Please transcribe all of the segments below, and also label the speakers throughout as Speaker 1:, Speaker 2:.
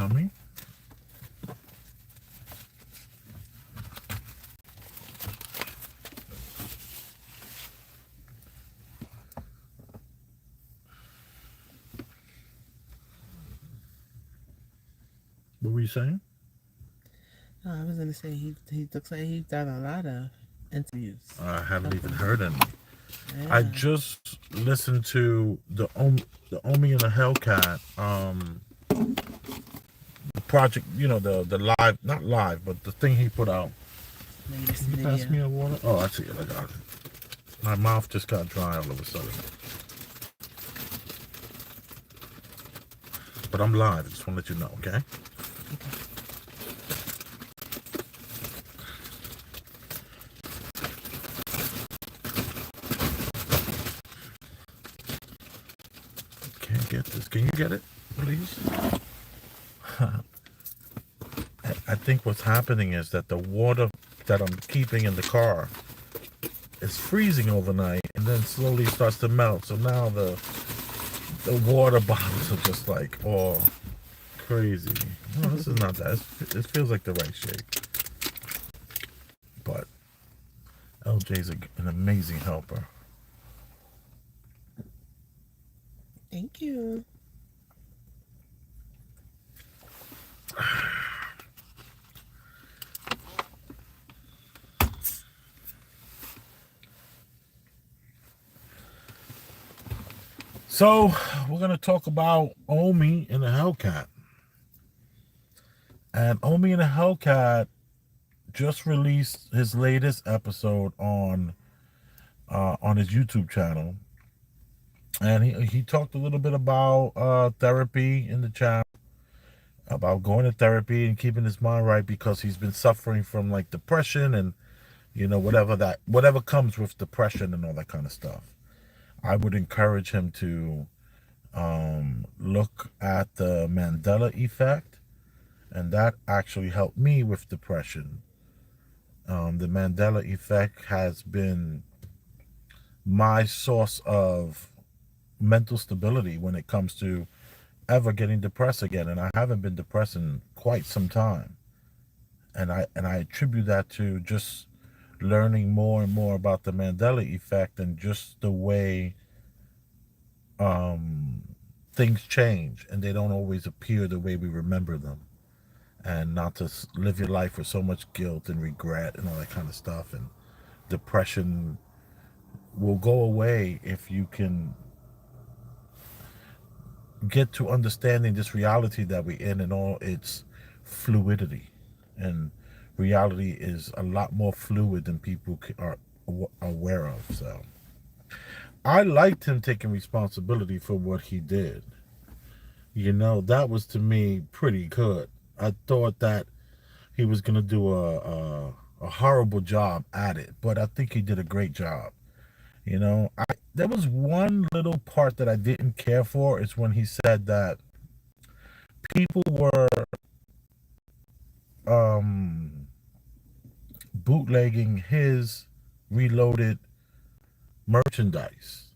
Speaker 1: tell me. What were you saying?
Speaker 2: No, I was gonna say he looks like he's done a lot of interviews.
Speaker 1: I haven't even
Speaker 2: Couple.
Speaker 1: heard any. I
Speaker 2: Yeah.
Speaker 1: just listened to the Omi and the Hellcat the project, the live, not live, but the thing he put out.
Speaker 2: Latest
Speaker 1: Can you pass
Speaker 2: video.
Speaker 1: me a water? Oh, I see it. I got it. My mouth just got dry all of a sudden. But I'm live. I just want to let you know, okay?
Speaker 2: Okay.
Speaker 1: Can't get this. Can you get it, please? I think what's happening is that the water that I'm keeping in the car is freezing overnight and then slowly starts to melt. So now the water bottles are just like all crazy. No, this is not that. It feels like the right shape. But LJ's an amazing helper.
Speaker 2: Thank you.
Speaker 1: So we're gonna talk about Omi and the Hellcat. And Omi and the Hellcat just released his latest episode on his YouTube channel, and he talked a little bit about therapy in the channel, about going to therapy and keeping his mind right because he's been suffering from like depression and whatever comes with depression and all that kind of stuff. I would encourage him to look at the Mandela effect, and that actually helped me with depression. The Mandela effect has been my source of mental stability when it comes to ever getting depressed again, and I haven't been depressed in quite some time. And I attribute that to just learning more and more about the Mandela effect and just the way things change and they don't always appear the way we remember them, and not to live your life with so much guilt and regret and all that kind of stuff. And depression will go away if you can get to understanding this reality that we're in and all its fluidity. And reality is a lot more fluid than people are aware of. So I liked him taking responsibility for what he did. That was to me pretty good. I thought that he was going to do a horrible job at it, but I think he did a great job. There was one little part that I didn't care for is when he said that people were bootlegging his reloaded merchandise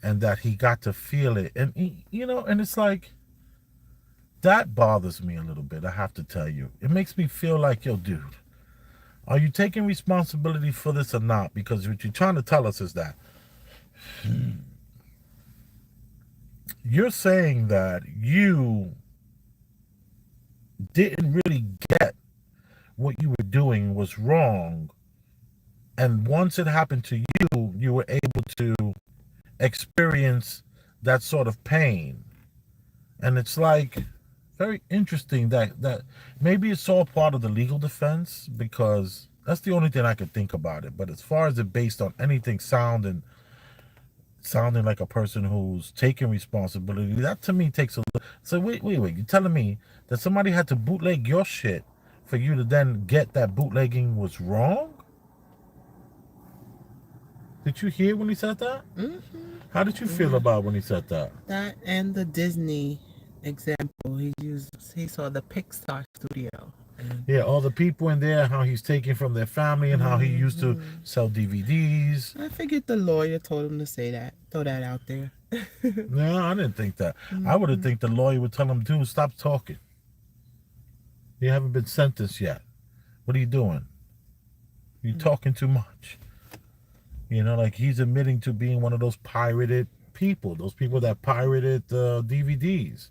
Speaker 1: and that he got to feel it. And and it's like, that bothers me a little bit, I have to tell you. It makes me feel like, yo, dude, are you taking responsibility for this or not? Because what you're trying to tell us is that you're saying that you didn't really get what you were doing was wrong, and once it happened to you, you were able to experience that sort of pain. And it's like very interesting that maybe it's all part of the legal defense, because that's the only thing I could think about it. But as far as it based on anything sounding like a person who's taking responsibility, that to me takes a little. So wait, you're telling me that somebody had to bootleg your shit for you to then get that bootlegging was wrong? Did you hear when he said that?
Speaker 2: Mm-hmm.
Speaker 1: How did you feel
Speaker 2: Yeah.
Speaker 1: about when he said that?
Speaker 2: That and the Disney example he saw the Pixar studio. And
Speaker 1: Yeah, all the people in there, how he's taking from their family and how he used to sell DVDs.
Speaker 2: I figured the lawyer told him to say that, throw that out there.
Speaker 1: No, I didn't think that. I would have think the lawyer would tell him, dude, stop talking. You haven't been sentenced yet. What are you doing? You're talking too much. You know, like he's admitting to being one of those pirated people, those people that pirated DVDs.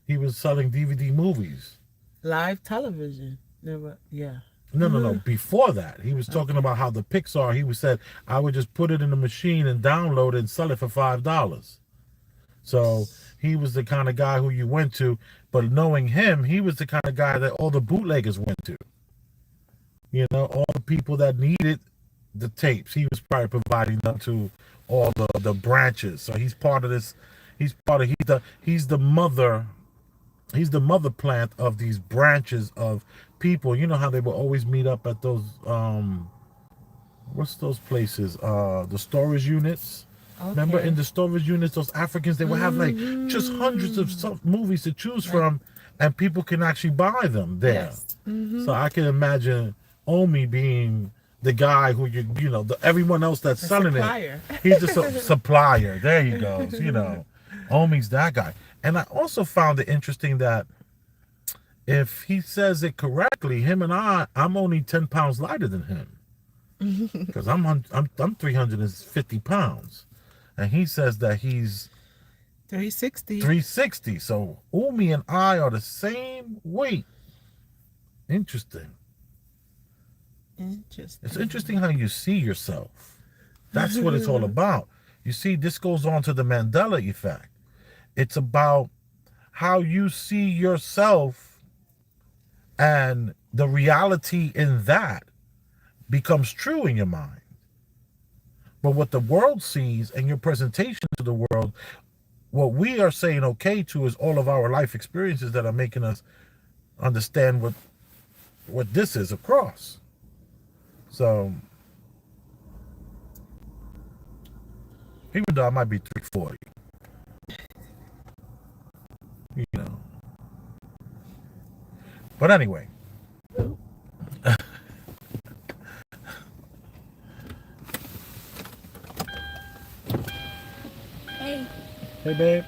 Speaker 1: He was selling DVD movies.
Speaker 2: Live television. Never. Yeah.
Speaker 1: No, no, no. Before that, he was talking about how the Pixar. He was said I would just put it in the machine and download it and sell it for $5. So he was the kind of guy who you went to, but knowing him, he was the kind of guy that all the bootleggers went to. You know, all the people that needed the tapes, he was probably providing them to all the branches. So he's part of this. He's the mother. He's the mother plant of these branches of people. You know how they will always meet up at those what's those places? The storage units. Okay. Remember in the storage units, those Africans, they would have like just hundreds of movies to choose from, and people can actually buy them there. Yes. So I can imagine Omi being the guy who you know, everyone else that's selling supplier. He's just a supplier. There you go. You know, Omi's that guy. And I also found it interesting that if he says it correctly, him and I'm only 10 pounds lighter than him. Because I'm 350 pounds. And he says that he's
Speaker 2: 360.
Speaker 1: 360. So Umi and I are the same weight. Interesting. It's interesting how you see yourself. That's what it's all about. You see, this goes on to the Mandela effect. It's about how you see yourself, and the reality in that becomes true in your mind. But what the world sees and your presentation to the world, what we are saying okay to is all of our life experiences that are making us understand what this is across. So, even though I might be 340, you know. But anyway.
Speaker 3: Hey.
Speaker 1: Hey, babe.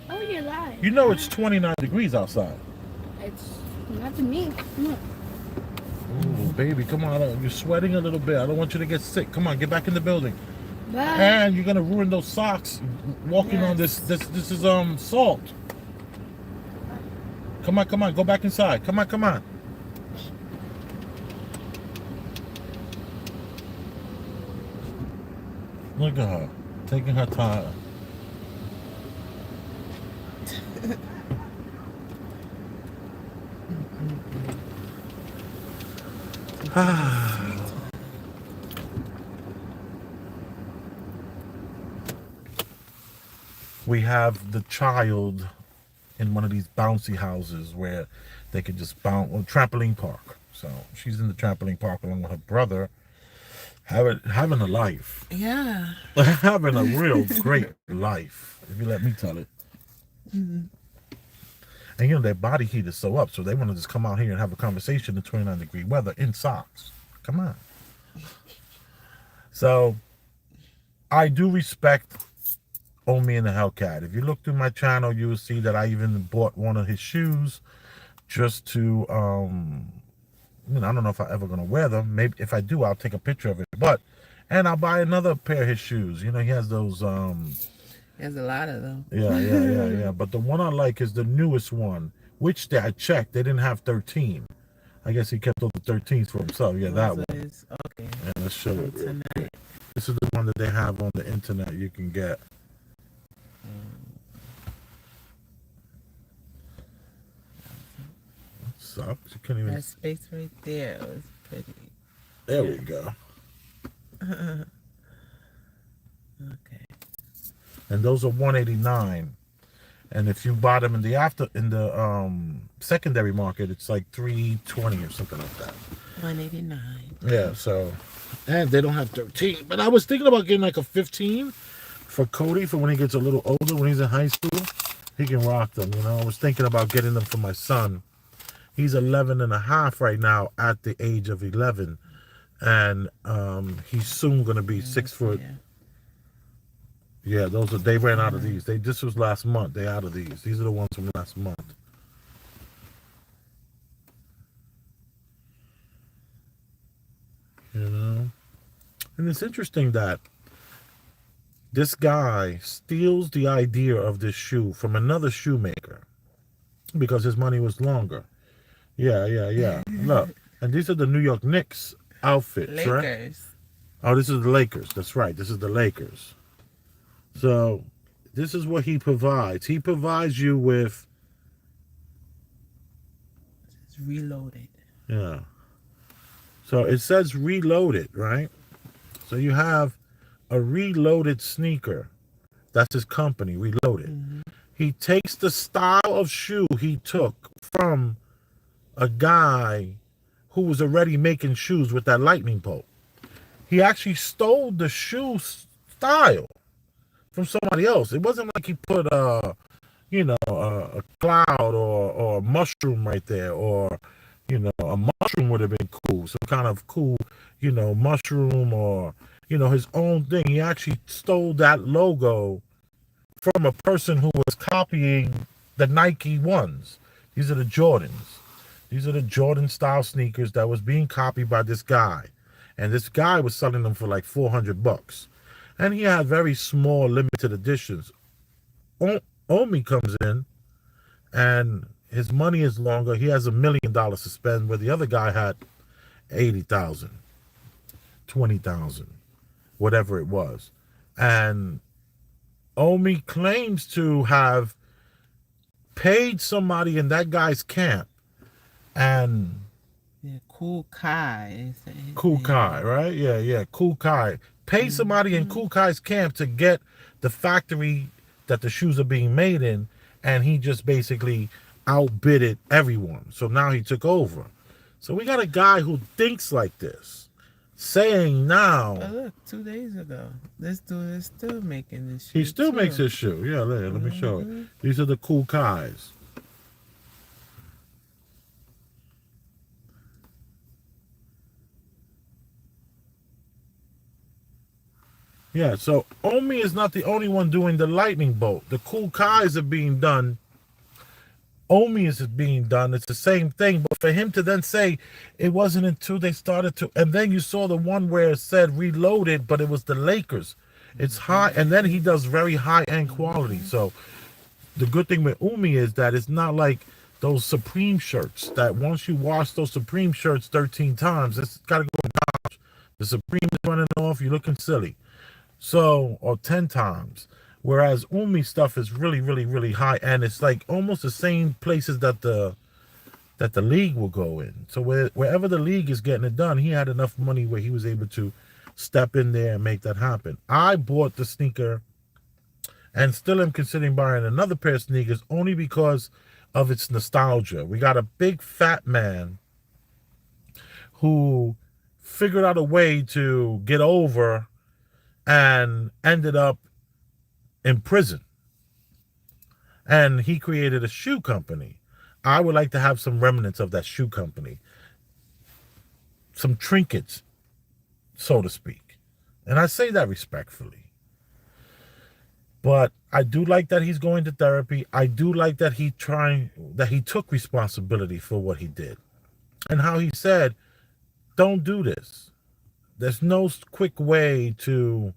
Speaker 3: Oh, you're live.
Speaker 1: You know it's 29 degrees outside.
Speaker 3: It's not to me. Come on.
Speaker 1: Ooh, baby, come on. You're sweating a little bit. I don't want you to get sick. Come on, get back in the building.
Speaker 3: Bye.
Speaker 1: And you're going to ruin those socks walking on this. This is salt. Come on. Go back inside. Come on. Look at her. Taking her time. We have the child in one of these bouncy houses where they can just bounce, trampoline park. So she's in the trampoline park along with her brother, having a life.
Speaker 2: Yeah.
Speaker 1: Having a real great life, if you let me tell it. And you know, their body heat is so up, so they want to just come out here and have a conversation in 29-degree weather in socks. Come on. So I do respect Omi and the Hellcat. If you look through my channel, you will see that I even bought one of his shoes just to, you know, I don't know if I'm ever going to wear them. Maybe if I do, I'll take a picture of it. And I'll buy another pair of his shoes. You know, he has those.
Speaker 2: He has a lot of them.
Speaker 1: Yeah. But the one I like is the newest one, which I checked. They didn't have 13. I guess he kept all the 13s for himself. Yeah, that one.
Speaker 2: Okay.
Speaker 1: Yeah, let's show it.
Speaker 2: Tonight.
Speaker 1: This is the one that they have on the internet you can get. Sucks. You can't even.
Speaker 2: That space right there was pretty.
Speaker 1: There we go.
Speaker 2: Okay.
Speaker 1: And those are $189. And if you buy them in the secondary market, it's like $320 or something like that.
Speaker 2: $189.
Speaker 1: Yeah. So, and they don't have 13. But I was thinking about getting like a 15 for Cody for when he gets a little older, when he's in high school, he can rock them. You know, I was thinking about getting them for my son. He's 11 and a half right now at the age of 11. And he's soon going to be 6 foot. Yeah, they ran out of these. This was last month. They out of these. These are the ones from last month. And it's interesting that this guy steals the idea of this shoe from another shoemaker because his money was longer. Yeah, yeah, yeah. Look, and these are the New York Knicks outfits, right?
Speaker 2: Lakers.
Speaker 1: Oh, this is the Lakers. That's right. This is the Lakers. So this is what he provides. He provides you with,
Speaker 2: It's reloaded.
Speaker 1: yeah. So it says reloaded, right? So you have a reloaded sneaker. That's his company, Reloaded.
Speaker 2: Mm-hmm.
Speaker 1: He takes the style of shoe he took from a guy who was already making shoes with that lightning bolt. He actually stole the shoe style from somebody else. It wasn't like he put a cloud or a mushroom right there, or a mushroom would have been cool, some kind of cool mushroom, or his own thing. He actually stole that logo from a person who was copying the Nike ones. These are the Jordans. These are the Jordan style sneakers that was being copied by this guy, and this guy was selling them for like $400, and he had very small limited editions. Omi comes in, and his money is longer. He has $1 million to spend, where the other guy had 80,000, 20,000, whatever it was. And Omi claims to have paid somebody in that guy's camp, and
Speaker 2: Yeah, Cool Kai.
Speaker 1: Cool Kai, right? Yeah, Cool Kai. Paid somebody in Cool Kai's camp to get the factory that the shoes are being made in, and he just basically outbidded everyone. So now he took over. So we got a guy who thinks like this, saying now.
Speaker 2: But look, 2 days ago, this dude is still making this shoe.
Speaker 1: He still
Speaker 2: too.
Speaker 1: makes his shoe. Yeah, let me show it. These are the Cool Kais. Yeah, so Omi is not the only one doing the lightning bolt. The Cool Kais are being done. Omi is being done. It's the same thing. But for him to then say it wasn't until they started to, and then you saw the one where it said Reloaded, but it was the Lakers. It's high, and then he does very high-end quality. So the good thing with Umi is that it's not like those Supreme shirts that once you wash those Supreme shirts 13 times, it's got to go in the garbage. The Supreme is running off, you're looking silly. So, or 10 times. Whereas Umi stuff is really, really, really high, and it's like almost the same places that the league will go in. So wherever the league is getting it done, he had enough money where he was able to step in there and make that happen. I bought the sneaker and still am considering buying another pair of sneakers only because of its nostalgia. We got a big fat man who figured out a way to get over and ended up in prison. And he created a shoe company. I would like to have some remnants of that shoe company. Some trinkets, so to speak. And I say that respectfully. But I do like that he's going to therapy. I do like that he took responsibility for what he did. And how he said, don't do this. There's no quick way to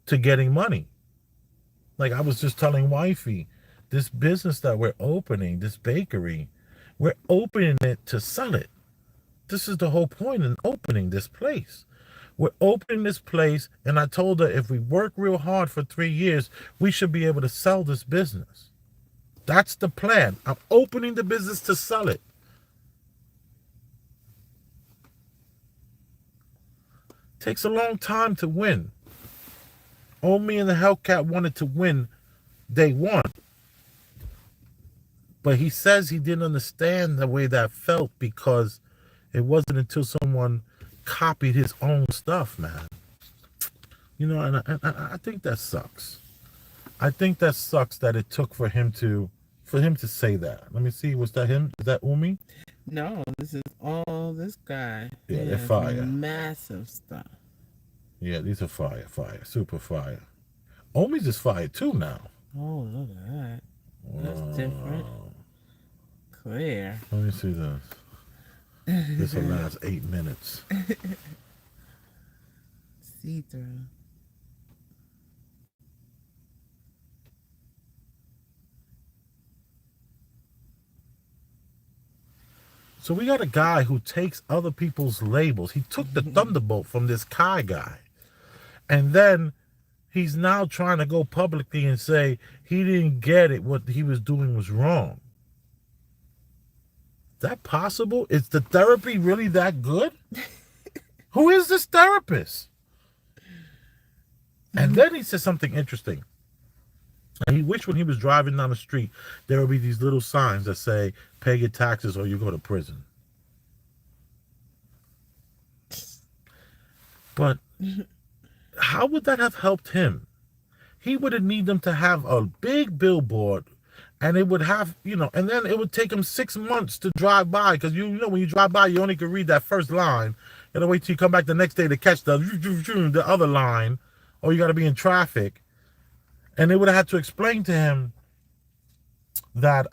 Speaker 1: getting money. Like I was just telling wifey, this business that we're opening, this bakery, we're opening it to sell it. This is the whole point in opening this place. We're opening this place, and I told her if we work real hard for 3 years, we should be able to sell this business. That's the plan. I'm opening the business to sell it. Takes a long time to win. Omi and the Hellcat wanted to win day one. But he says he didn't understand the way that felt because it wasn't until someone copied his own stuff, man. And I think that sucks. I think that sucks that it took for him to say that. Let me see. Was that him? Is that Umi?
Speaker 2: No, this is all this guy.
Speaker 1: Yeah, they're fire.
Speaker 2: Massive stuff.
Speaker 1: Yeah, these are fire, super fire. Omi's is fire too now.
Speaker 2: Oh, look at that. That's different. Clear.
Speaker 1: Let me see this. This will last 8 minutes.
Speaker 2: see-through.
Speaker 1: So we got a guy who takes other people's labels. He took the Thunderbolt from this Kai guy. And then he's now trying to go publicly and say he didn't get it. What he was doing was wrong. Is that possible? Is the therapy really that good? Who is this therapist? And then he said something interesting. And he wished when he was driving down the street, there would be these little signs that say, pay your taxes or you go to prison. But how would that have helped him? He would need them to have a big billboard, and it would have, and then it would take him 6 months to drive by, because when you drive by, you only can read that first line. You gotta wait till you come back the next day to catch the other line, or you gotta be in traffic. And they would have had to explain to him that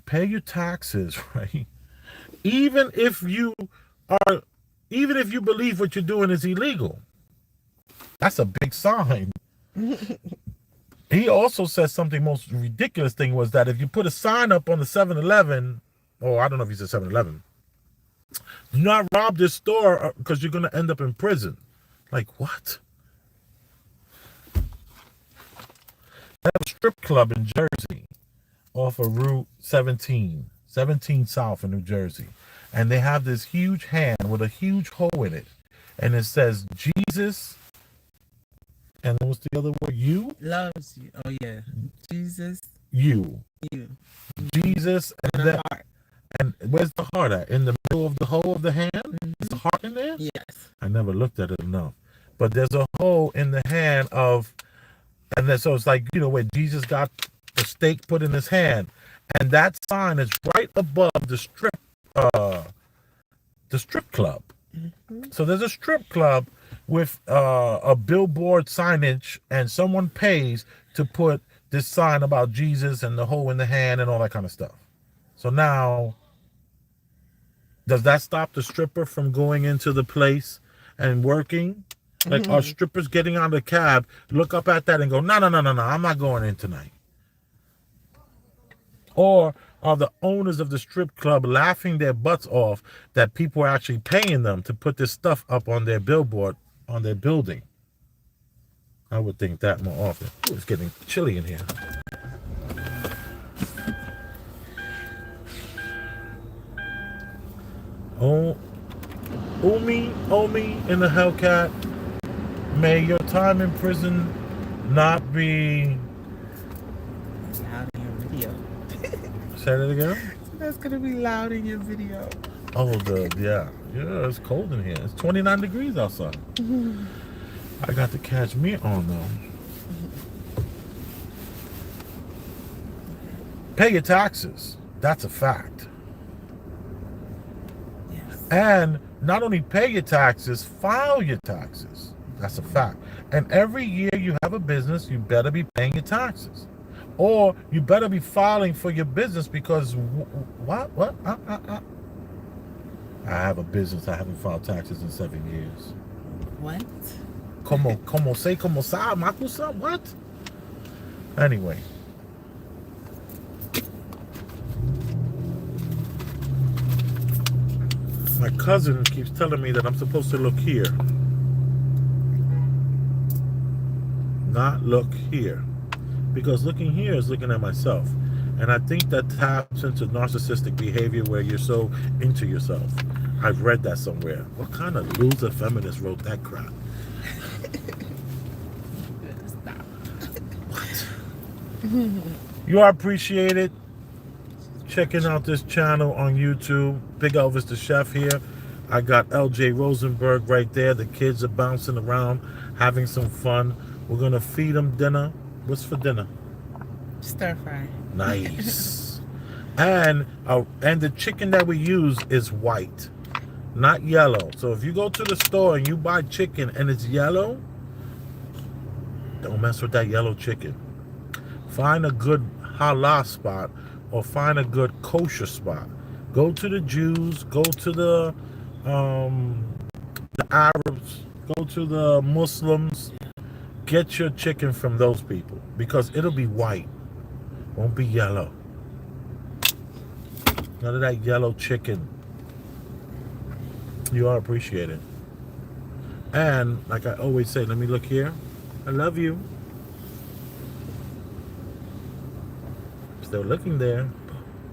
Speaker 1: pay your taxes, right? Even if you believe what you're doing is illegal. That's a big sign. He also said something, most ridiculous thing was that if you put a sign up on the 7-Eleven, or I don't know if he said 7-Eleven, do not rob this store because you're going to end up in prison. Like, what? They have a strip club in Jersey off of Route 17 South in New Jersey. And they have this huge hand with a huge hole in it. And it says, Jesus, and what's the other word? You?
Speaker 2: Loves you. Oh, yeah. Jesus.
Speaker 1: You. Jesus. And
Speaker 2: the heart.
Speaker 1: And where's the heart at? In the middle of the hole of the hand? Mm-hmm. Is the heart in there?
Speaker 2: Yes.
Speaker 1: I never looked at it enough. But there's a hole in the hand of, and then so it's like, where Jesus got the steak put in his hand. And that sign is right above the strip club. Mm-hmm. So there's a strip club with a billboard signage, and someone pays to put this sign about Jesus and the hole in the hand and all that kind of stuff. So now, does that stop the stripper from going into the place and working? Like, mm-hmm. Are strippers getting out of the cab, look up at that and go, no, I'm not going in tonight? Or are the owners of the strip club laughing their butts off that people are actually paying them to put this stuff up on their billboard, on their building? I would think that more often. Ooh, it's getting chilly in here. Oh, Omi in the Hellcat, may your time in prison not be...
Speaker 2: Loud in your video. Say
Speaker 1: that again?
Speaker 2: That's going to be loud in your video.
Speaker 1: Oh, yeah, it's cold in here. It's 29 degrees outside. Mm-hmm. I got the cashmere on, though. Pay your taxes. That's a fact. Yes. And not only pay your taxes, file your taxes. That's a fact. And every year you have a business, you better be paying your taxes. Or you better be filing for your business, because what? I have a business. I haven't filed taxes in 7 years.
Speaker 2: What?
Speaker 1: Como sa, makusa? What? Anyway. My cousin keeps telling me that I'm supposed to look here. Not look here. Because looking here is looking at myself. And I think that taps into narcissistic behavior where you're so into yourself. I've read that somewhere. What kind of loser feminist wrote that crap?
Speaker 2: Stop.
Speaker 1: What? You are appreciated checking out this channel on YouTube. Big Elvis the Chef here. I got LJ Rosenberg right there. The kids are bouncing around, having some fun. We're going to feed them dinner. What's for dinner?
Speaker 2: Stir fry.
Speaker 1: Nice. And the chicken that we use is white, not yellow. So if you go to the store and you buy chicken and it's yellow, don't mess with that yellow chicken. Find a good halal spot or find a good kosher spot. Go to the Jews, go to the Arabs, go to the Muslims. Get your chicken from those people because it'll be white, won't be yellow. None of that yellow chicken. You are appreciated. And like I always say, let me look here. I love you. Still looking there.